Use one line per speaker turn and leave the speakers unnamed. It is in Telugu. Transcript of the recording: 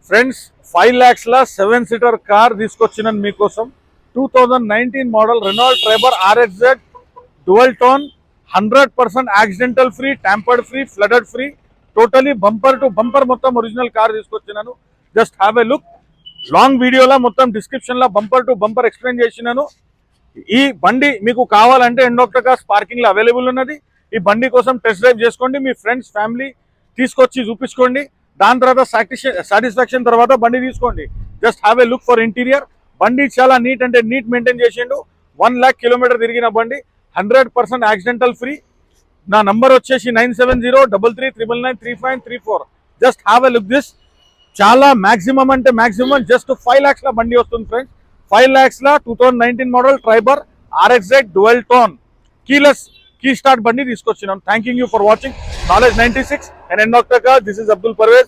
ఫ్రెండ్స్ 5 lakhs లా 7-seater కార్ తీసుకొచ్చినాను మీకోసం. 2019 model Renault Triber RXZ dual tone, 100% accidental free, tampered free, flooded free, totally bumper to bumper మొత్తం ఒరిజినల్ కార్ తీసుకొచ్చినాను. Just have a look. Long వీడియోలో మొత్తం డిస్క్రిప్షన్లో బంపర్ టు బంపర్ ఎక్స్ప్లెయిన్ చేసినాను. ఈ బండి మీకు కావాలంటే ఎండోక్టర్ కార్స్ పార్కింగ్లో అవైలబుల్ ఉన్నది. ఈ బండి కోసం టెస్ట్ డ్రైవ్ చేసుకోండి, మీ ఫ్రెండ్స్ ఫ్యామిలీ తీసుకొచ్చి చూపించుకోండి. దాని తర్వాత సాటిస్ఫాక్షన్ తర్వాత బండి తీసుకోండి. Just have a look for interior. బండి చాలా నీట్ అంటే నీట్ మెయింటైన్ చేసిండు. 1 lakh కిలోమీటర్ తిరిగిన బండి, 100% యాక్సిడెంటల్ ఫ్రీ. నా నంబర్ వచ్చేసి 9703399334. Just have a look this. చాలా మాక్సిమం అంటే మాక్సిమం జస్ట్ 5 lakhs లా బండి వస్తుంది ఫ్రెండ్స్. 5 lakhs లా 2019 model Triber RXZ dual tone keyless key start బండి తీసుకొచ్చినాం. Thank you for watching Knowledge 96 and Endoctor Car. This is Abdul Parvez.